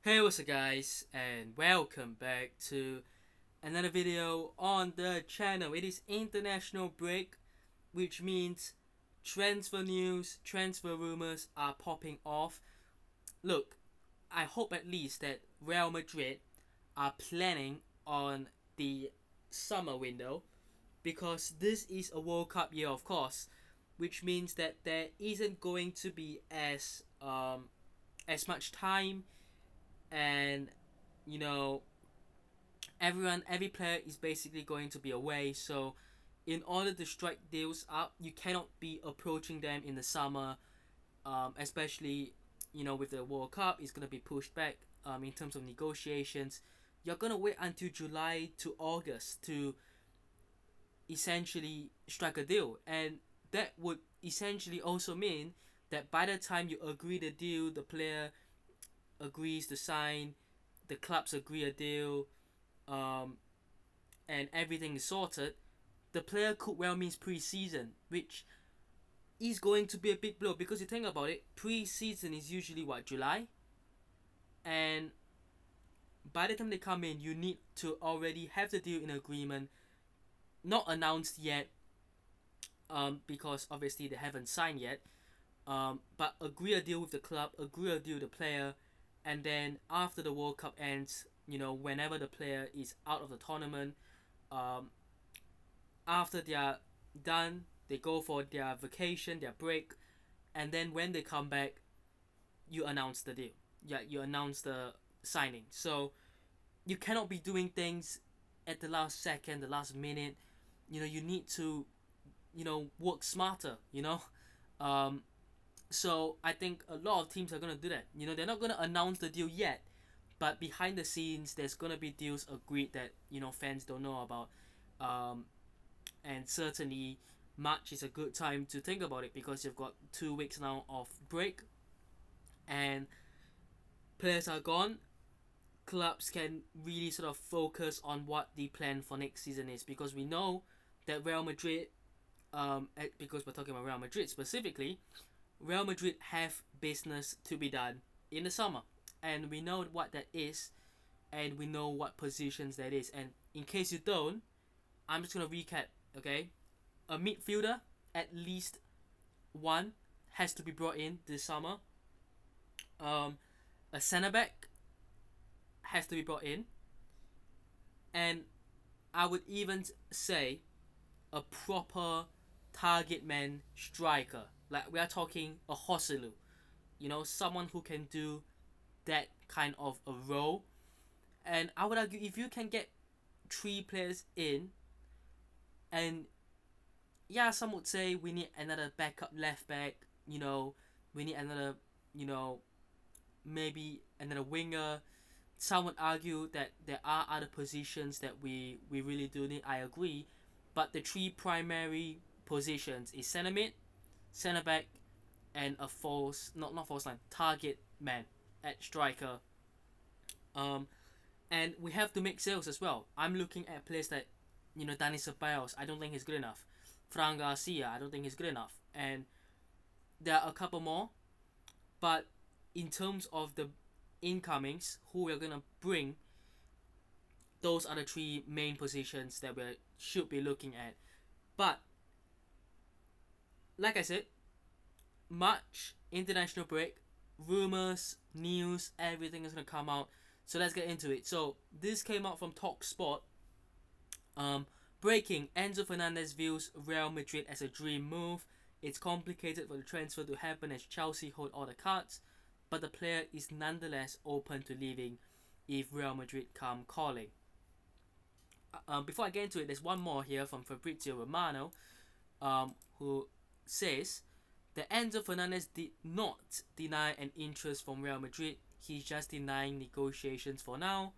Hey, what's up guys, and welcome back to another video on the channel. It is international break, which means transfer news, transfer rumors are popping off. Look, I hope at least that Real Madrid are planning on the summer window, because this is a World Cup year, of course, which means that there isn't going to be as much time, and you know every player is basically going to be away. So in order to strike deals up, you cannot be approaching them in the summer, especially with the World Cup. It's going to be pushed back. In terms of negotiations, you're going to wait until July to August to essentially strike a deal, and that would essentially also mean that by the time you agree the deal, the player agrees to sign, the clubs agree a deal, um, and everything is sorted, the player could well miss pre-season, which is going to be a big blow, because you think about it, pre-season is usually what, July, and by the time they come in, you need to already have the deal in agreement, not announced yet, because obviously they haven't signed yet, but agree a deal with the club, agree a deal with the player, and then after the World Cup ends, whenever the player is out of the tournament, um, after they are done, they go for their vacation, their break, and then when they come back, you announce the deal. Yeah, you announce the signing. So you cannot be doing things at the last second, the last minute. You need to, work smarter. Um, so I think a lot of teams are gonna do that. They're not gonna announce the deal yet, but behind the scenes, there's gonna be deals agreed that fans don't know about. And certainly March is a good time to think about it, because you've got 2 weeks now of break, and players are gone. Clubs can really sort of focus on what the plan for next season is, because we know that Real Madrid, because we're talking about Real Madrid specifically, Real Madrid have business to be done in the summer, and we know what that is, and we know what positions that is. And in case you don't, I'm just gonna recap. Okay, a midfielder, at least one, has to be brought in this summer. A centre back has to be brought in, and I would even say a proper target man striker. Like, we are talking a Hoselu, someone who can do that kind of a role. And I would argue, if you can get three players in, and yeah, some would say we need another backup left back, we need another, you know, maybe another winger. Some would argue that there are other positions that we really do need. I agree. But the three primary positions is centre mid, centre back, and a false, not false line, target man at striker. Um, and we have to make sales as well. I'm looking at players that, Dani Ceballos, I don't think he's good enough. Fran Garcia, I don't think he's good enough. And there are a couple more, but in terms of the incomings, who we're gonna bring, those are the three main positions that we should be looking at. But like I said, March, international break, rumors, news, everything is gonna come out. So let's get into it. So this came out from Talksport. Breaking: Enzo Fernández views Real Madrid as a dream move. It's complicated for the transfer to happen as Chelsea hold all the cards, but the player is nonetheless open to leaving if Real Madrid come calling. Before I get into it, there's one more here from Fabrizio Romano, who says that Enzo Fernández did not deny an interest from Real Madrid. He's just denying negotiations for now.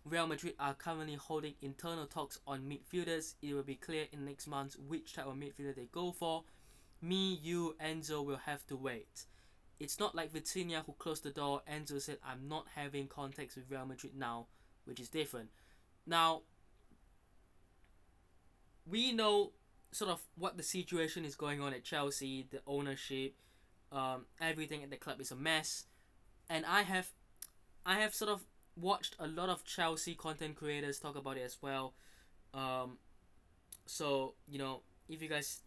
Real Madrid are currently holding internal talks on midfielders. It will be clear in next month which type of midfielder they go for. Me, you, Enzo will have to wait. It's not like Vitinha who closed the door. Enzo said, I'm not having contacts with Real Madrid now, which is different. Now, we know sort of what the situation is going on at Chelsea, the ownership, everything at the club is a mess. And I have sort of watched a lot of Chelsea content creators talk about it as well. Um, so if you guys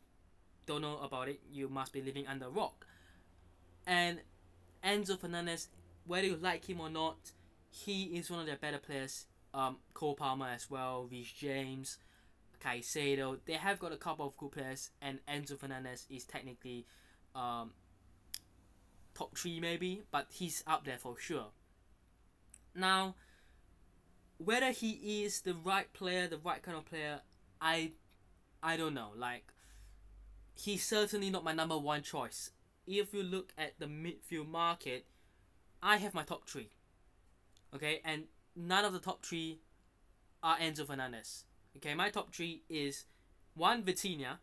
don't know about it, you must be living under a rock. And Enzo Fernandez, whether you like him or not, he is one of their better players. Cole Palmer as well, Reece James, Caicedo. They have got a couple of good players, and Enzo Fernandez is technically top three maybe, but he's up there for sure. Now, whether he is the right player, the right kind of player, I don't know. Like, he's certainly not my number one choice. If you look at the midfield market, I have my top three. Okay, and none of the top three are Enzo Fernandez. Okay, my top three is 1. Vitinha,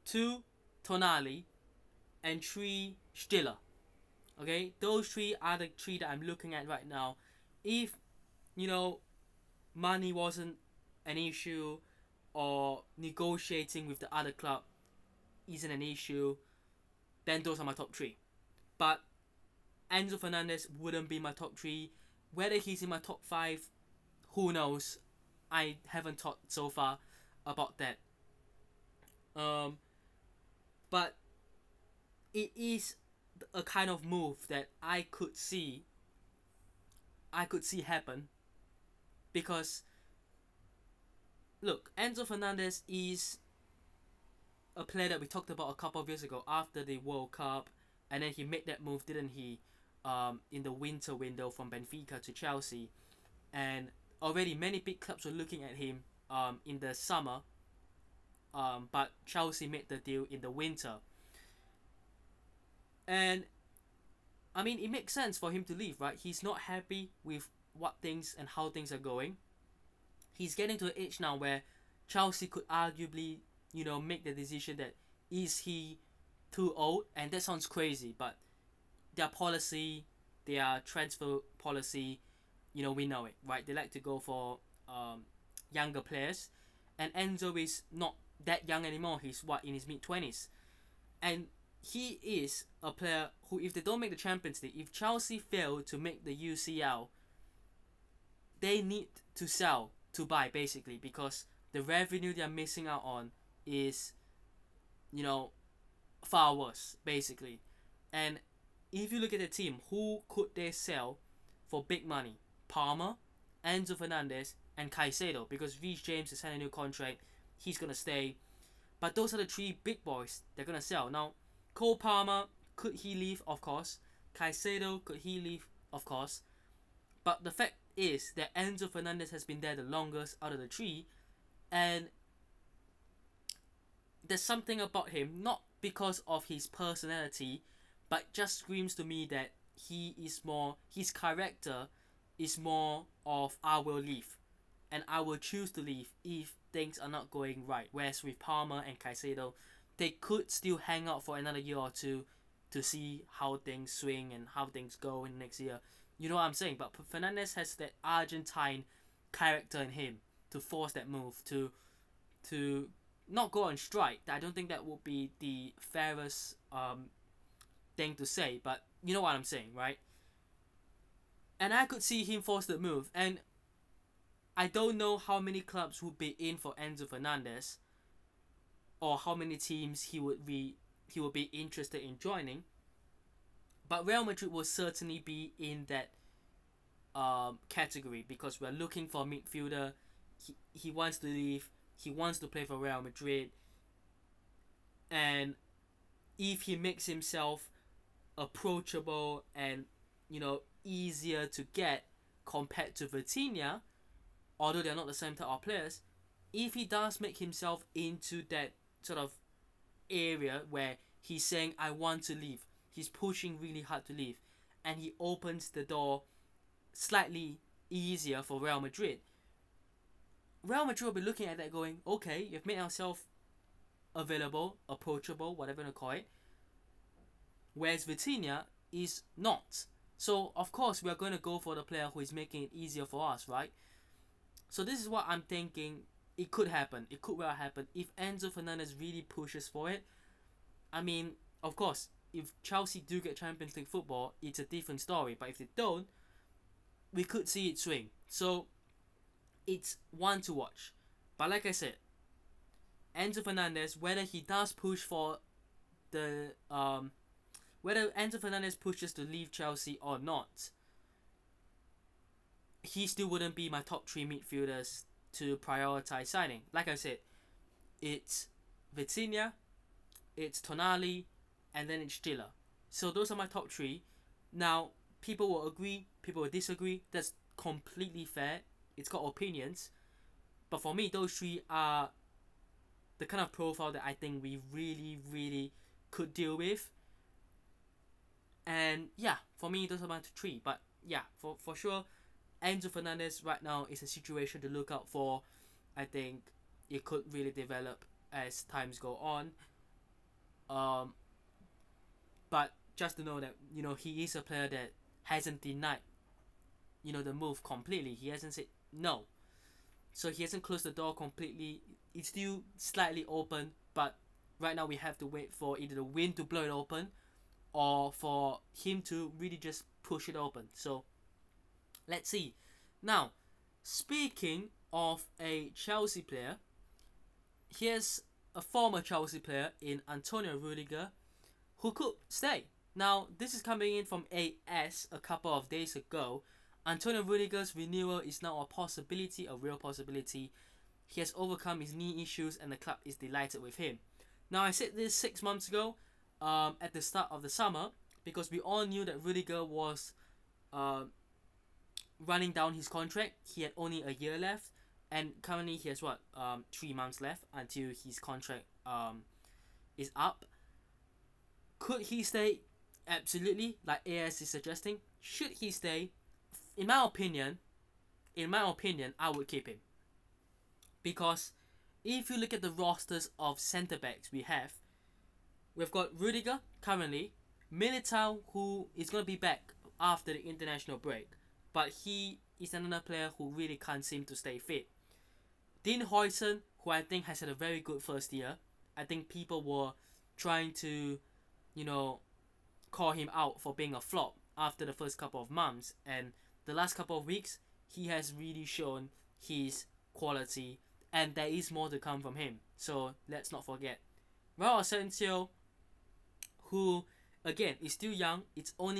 2. Tonali, and 3. Stiller. Okay, those three are the three that I'm looking at right now. If money wasn't an issue, or negotiating with the other club isn't an issue, then those are my top three. But Enzo Fernandez wouldn't be my top three. Whether he's in my top five, who knows? I haven't thought so far about that. But it is a kind of move that I could see happen, because look, Enzo Fernandez is a player that we talked about a couple of years ago after the World Cup, and then he made that move, didn't he? In the winter window from Benfica to Chelsea, and already many big clubs were looking at him in the summer, but Chelsea made the deal in the winter. And I mean, it makes sense for him to leave, right? He's not happy with what things and how things are going. He's getting to an age now where Chelsea could arguably, make the decision that is he too old? And that sounds crazy, but their policy, their transfer policy, we know it, right? They like to go for younger players, and Enzo is not that young anymore. He's in his mid-20s, and he is a player who, if they don't make the Champions League, if Chelsea fail to make the UCL, they need to sell to buy, basically, because the revenue they're missing out on is, far worse, basically. And if you look at the team, who could they sell for big money? Palmer, Enzo Fernandez, and Caicedo, because Reece James has signed a new contract, he's gonna stay. But those are the three big boys they're gonna sell. Now, Cole Palmer, could he leave? Of course. Caicedo, could he leave? Of course. But the fact is that Enzo Fernandez has been there the longest out of the three, and there's something about him, not because of his personality, but just screams to me that his character is more of I will leave, and I will choose to leave if things are not going right. Whereas with Palmer and Caicedo, they could still hang out for another year or two to see how things swing and how things go in the next year. You know what I'm saying? But Fernandez has that Argentine character in him to force that move, to not go on strike. I don't think that would be the fairest thing to say, but you know what I'm saying, right? And I could see him force the move, and I don't know how many clubs would be in for Enzo Fernandez, or how many teams he would be interested in joining. But Real Madrid will certainly be in that category, because we're looking for a midfielder. He wants to leave. He wants to play for Real Madrid. And if he makes himself approachable and easier to get compared to Vitinha, although they're not the same type of players, if he does make himself into that sort of area where he's saying I want to leave, he's pushing really hard to leave, and he opens the door slightly easier for Real Madrid will be looking at that going, okay, you've made yourself available, approachable, whatever you call it, whereas Vitinha is not. So of course we are going to go for the player who is making it easier for us, right? So this is what I'm thinking. It could happen. It could well happen if Enzo Fernandez really pushes for it. I mean, of course, if Chelsea do get Champions League football, it's a different story. But if they don't, we could see it swing. So it's one to watch. But like I said, Enzo Fernandez, whether he does push for the whether Enzo Fernandez pushes to leave Chelsea or not, he still wouldn't be my top three midfielders to prioritize signing. Like I said, it's Vitinha, it's Tonali, and then it's Stiller. So those are my top three. Now, people will agree, people will disagree. That's completely fair. It's got opinions. But for me, those three are the kind of profile that I think we really, really could deal with. And yeah, for me, those are my three. But yeah, for sure, Enzo Fernandez right now is a situation to look out for. I think it could really develop as times go on. But just to know that, he is a player that hasn't denied, the move completely. He hasn't said no. So he hasn't closed the door completely. It's still slightly open, but right now we have to wait for either the wind to blow it open or for him to really just push it open. So let's see. Now, speaking of a Chelsea player, here's a former Chelsea player in Antonio Rüdiger who could stay. Now, this is coming in from AS a couple of days ago. Antonio Rüdiger's renewal is now a possibility, a real possibility. He has overcome his knee issues and the club is delighted with him. Now, I said this 6 months ago at the start of the summer because we all knew that Rüdiger was running down his contract. He had only a year left, and currently he has 3 months left until his contract is up. Could he stay? Absolutely, like AS is suggesting. Should he stay? In my opinion, I would keep him. Because if you look at the rosters of centre backs we've got Rüdiger currently, Militao, who is going to be back after the international break, but he is another player who really can't seem to stay fit. Dean Huijsen, who I think has had a very good first year. I think people were trying to, call him out for being a flop after the first couple of months, and the last couple of weeks he has really shown his quality, and there is more to come from him. So let's not forget Raul Asensio, who again is still young. It's not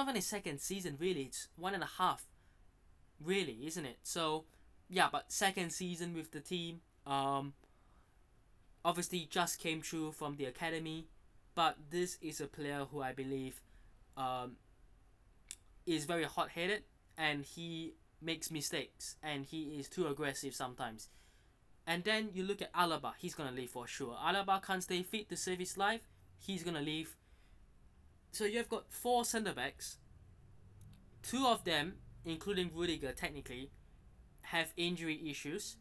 even his second season really. It's 1.5, really, isn't it? So yeah, but second season with the team. Obviously just came through from the academy, but this is a player who I believe is very hot-headed, and he makes mistakes, and he is too aggressive sometimes. And then you look at Alaba, he's going to leave for sure. Alaba can't stay fit to save his life, he's going to leave. So you've got 4 centre-backs. 2 of them, including Rüdiger technically, have injury issues.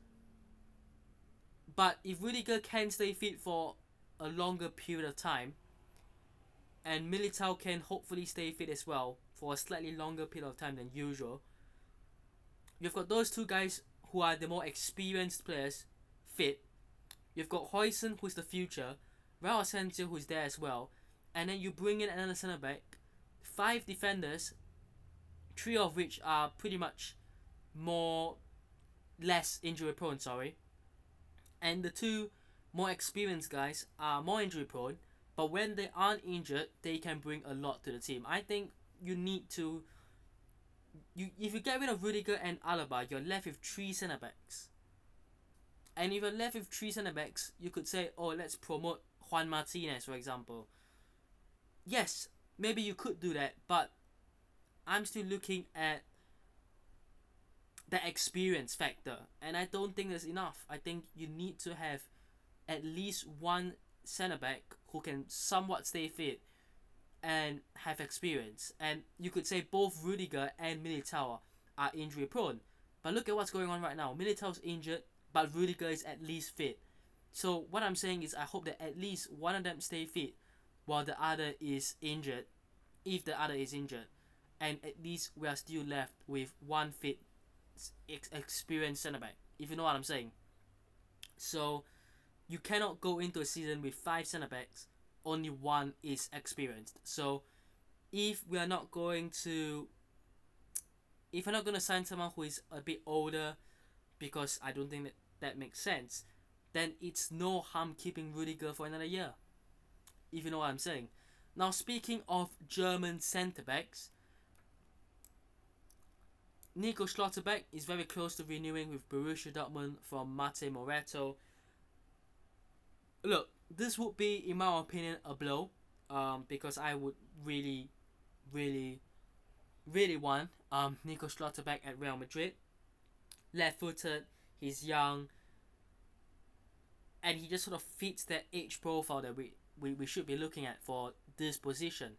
But if Rüdiger can stay fit for a longer period of time, and Militao can hopefully stay fit as well for a slightly longer period of time than usual, you've got those 2 guys who are the more experienced players fit. You've got Huijsen, who's the future, Raul Asensio, who's there as well, and then you bring in another centre back, 5 defenders, 3 of which are pretty much less injury prone, and the 2 more experienced guys are more injury prone, but when they aren't injured, they can bring a lot to the team. I think you need to. If you get rid of Rüdiger and Alaba, you're left with 3 centre backs. And if you're left with 3 centre backs, you could say, oh, let's promote Juan Martinez, for example. Yes, maybe you could do that, but I'm still looking at the experience factor, and I don't think that's enough. I think you need to have at least 1 centre back who can somewhat stay fit and have experience. And you could say both Rüdiger and Militao are injury prone, but look at what's going on right now. Militao's injured, but Rüdiger is at least fit. So what I'm saying is I hope that at least one of them stay fit while the other is injured, if the other is injured, and at least we are still left with 1 fit experienced centre back, if you know what I'm saying. So you cannot go into a season with 5 centre backs, only 1 is experienced. So if we are not going to if I'm not gonna sign someone who is a bit older, because I don't think that makes sense, then it's no harm keeping Rüdiger for another year. If you know what I'm saying. Now, speaking of German centre backs, Nico Schlotterbeck is very close to renewing with Borussia Dortmund from Mate Moretto. Look, this would be, in my opinion, a blow, because I would really, really, really want Nico Schlotterbeck at Real Madrid. Left-footed, he's young, and he just sort of fits that age profile that we should be looking at for this position.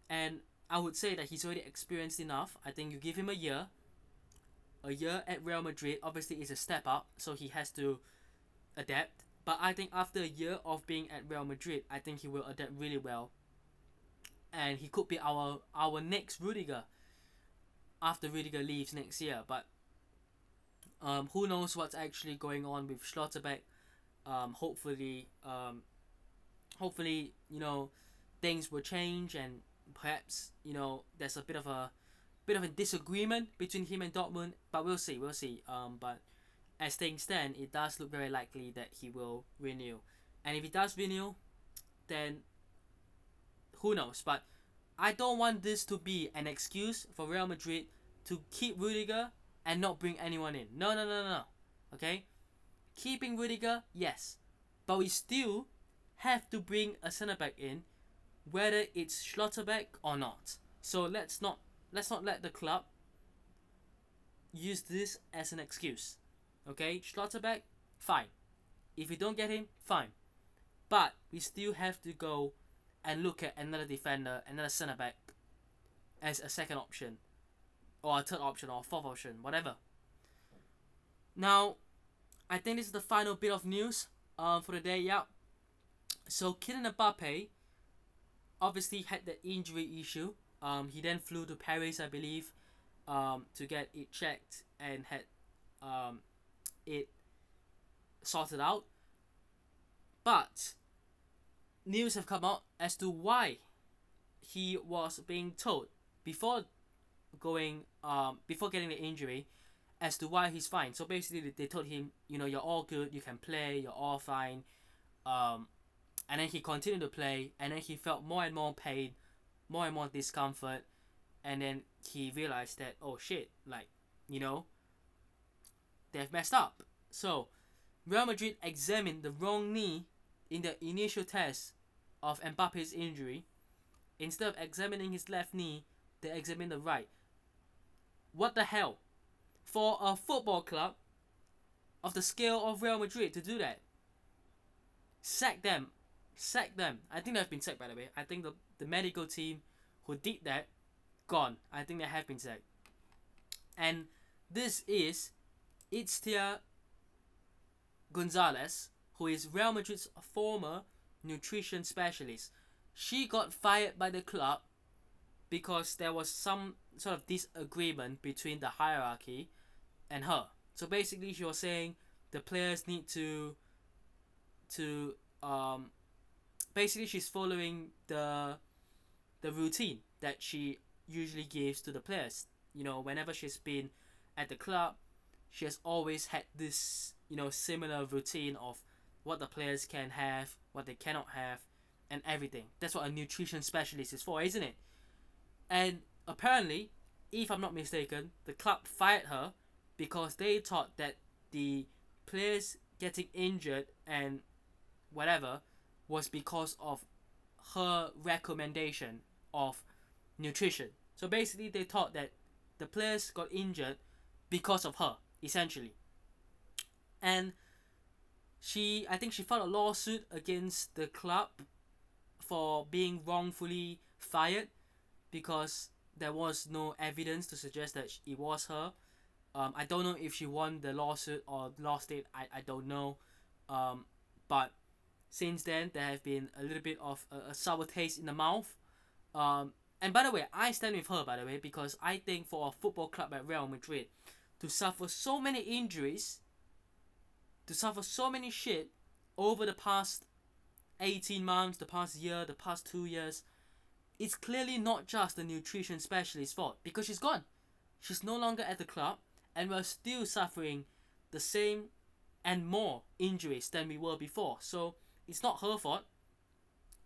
And I would say that he's already experienced enough. I think you give him a year at Real Madrid, obviously it's a step up, so he has to adapt. But I think after a year of being at Real Madrid, I think he will adapt really well. And he could be our next Rüdiger after Rüdiger leaves next year. But who knows what's actually going on with Schlotterbeck. Hopefully, things will change, and perhaps there's a bit of a disagreement between him and Dortmund. But we'll see. But as things stand, it does look very likely that he will renew. And if he does renew, then who knows? But I don't want this to be an excuse for Real Madrid to keep Rüdiger and not bring anyone in. No. Okay? Keeping Rüdiger, yes. But we still have to bring a centre-back in, whether it's Schlotterbeck or not. So let's not let the club use this as an excuse. Okay? Schlotterbeck, fine. If we don't get him, fine. But we still have to go and look at another defender, another centre-back as a second option, or a third option, or a fourth option, whatever. Now, I think this is the final bit of news for the day. Yeah. So Kylian Mbappe obviously had the injury issue. He then flew to Paris, I believe, to get it checked and had it sorted out. But news have come out as to why he was being told before getting the injury, as to why he's fine. So basically they told him, you're all good, you can play, you're all fine. And then he continued to play, and then he felt more and more pain, more and more discomfort, and then he realized that, oh shit, they've messed up. So Real Madrid examined the wrong knee in the initial test of Mbappe's injury. Instead of examining his left knee, they examined the right. What the hell? For a football club of the scale of Real Madrid to do that, sack them. I think they've been sacked, by the way. I think the medical team who did that, gone. I think they have been sacked. And this is Itzia Gonzalez, who is Real Madrid's former nutrition specialist. She got fired by the club because there was some sort of disagreement between the hierarchy and her. So basically she was saying the players need to basically she's following the routine that she usually gives to the players. Whenever she's been at the club, she has always had this similar routine of what the players can have, what they cannot have, and everything. That's what a nutrition specialist is for, isn't it? And apparently, if I'm not mistaken, the club fired her because they thought that the players getting injured and whatever was because of her recommendation of nutrition. So basically they thought that the players got injured because of her, essentially. And I think she filed a lawsuit against the club for being wrongfully fired because there was no evidence to suggest that it was her. I don't know if she won the lawsuit or lost it. I don't know. But since then, there have been a little bit of a sour taste in the mouth. And by the way, I stand with her, by the way, because I think for a football club like Real Madrid to suffer so many injuries, to suffer so many shit over the past 18 months, the past year, the past 2 years, it's clearly not just the nutrition specialist's fault, because she's gone. she's no longer at the club, and we're still suffering the same and more injuries than we were before. So it's not her fault.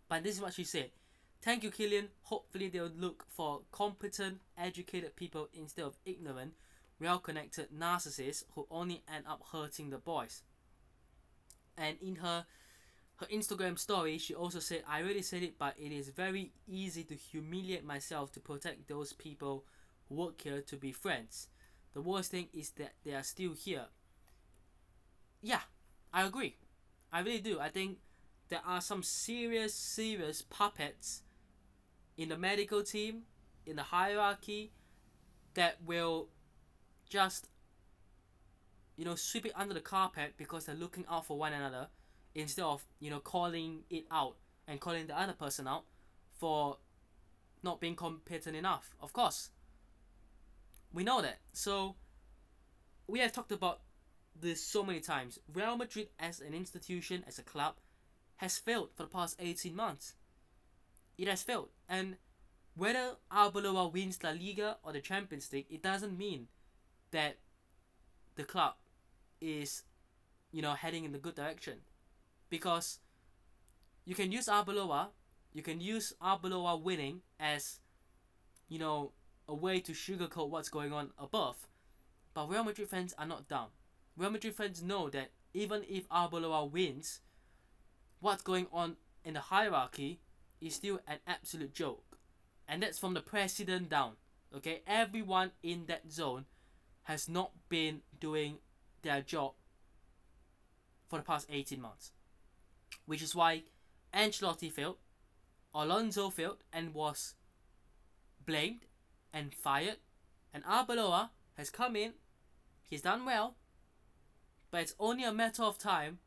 But this is what she said. Thank you, Killian. Hopefully they'll look for competent, educated people instead of ignorant, well-connected narcissists who only end up hurting the boys. And in her Instagram story, she also said, I already said it, but it is very easy to humiliate myself to protect those people who work here to be friends. The worst thing is that they are still here. Yeah, I agree. I really do. I think there are some serious puppets in the medical team, in the hierarchy, that will just, sweep it under the carpet because they're looking out for one another instead of, calling it out and calling the other person out for not being competent enough. Of course, we know that. So we have talked about this so many times. Real Madrid as an institution, as a club, has failed for the past 18 months. It has failed. And whether Arbeloa wins La Liga or the Champions League, it doesn't mean that the club is, heading in the good direction. Because you can use Arbeloa winning as, a way to sugarcoat what's going on above. But Real Madrid fans are not dumb. Real Madrid fans know that even if Arbeloa wins, what's going on in the hierarchy is still an absolute joke. And that's from the president down. Okay, everyone in that zone has not been doing their job for the past 18 months. Which is why Ancelotti failed, Alonso failed and was blamed and fired, and Arbeloa has come in, he's done well, but it's only a matter of time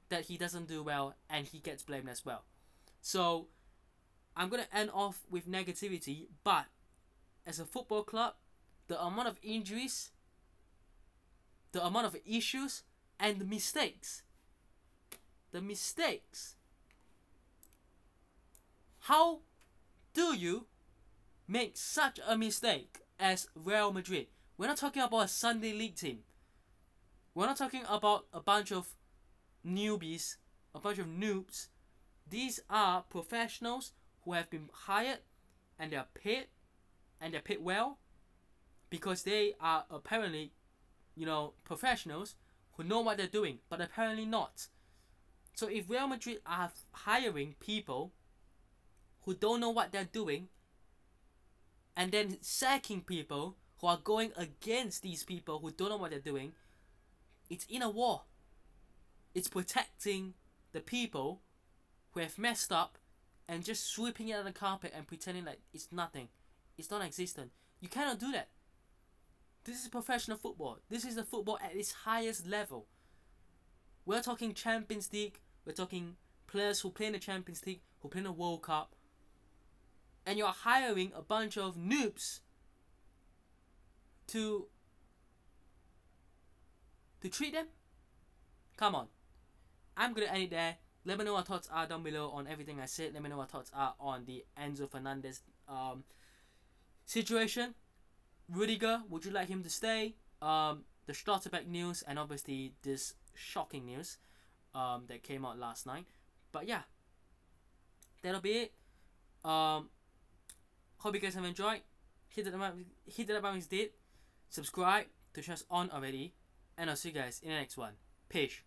that he doesn't do well and he gets blamed as well. So I'm going to end off with negativity, but as a football club, the amount of injuries, the amount of issues, and the mistakes. How do you make such a mistake as Real Madrid? We're not talking about a Sunday League team. We're not talking about a bunch of newbies, a bunch of noobs. These are professionals who have been hired and they're paid well because they are apparently, professionals who know what they're doing, but apparently not. So if Real Madrid are hiring people who don't know what they're doing and then sacking people who are going against these people who don't know what they're doing, it's in a war. It's protecting the people who have messed up and just sweeping it on the carpet and pretending like it's nothing. It's non-existent. You cannot do that. This is professional football. This is the football at its highest level. We're talking Champions League. We're talking players who play in the Champions League, who play in the World Cup. And you're hiring a bunch of noobs to treat them? Come on. I'm going to end it there. Let me know what thoughts are down below on everything I said. Let me know what thoughts are on the Enzo Fernández situation. Rüdiger, would you like him to stay? The Schlotterbeck news, and obviously this shocking news that came out last night. But yeah, that'll be it. Hope you guys have enjoyed. Hit the button if you did. Subscribe to share us on already. And I'll see you guys in the next one. Peace.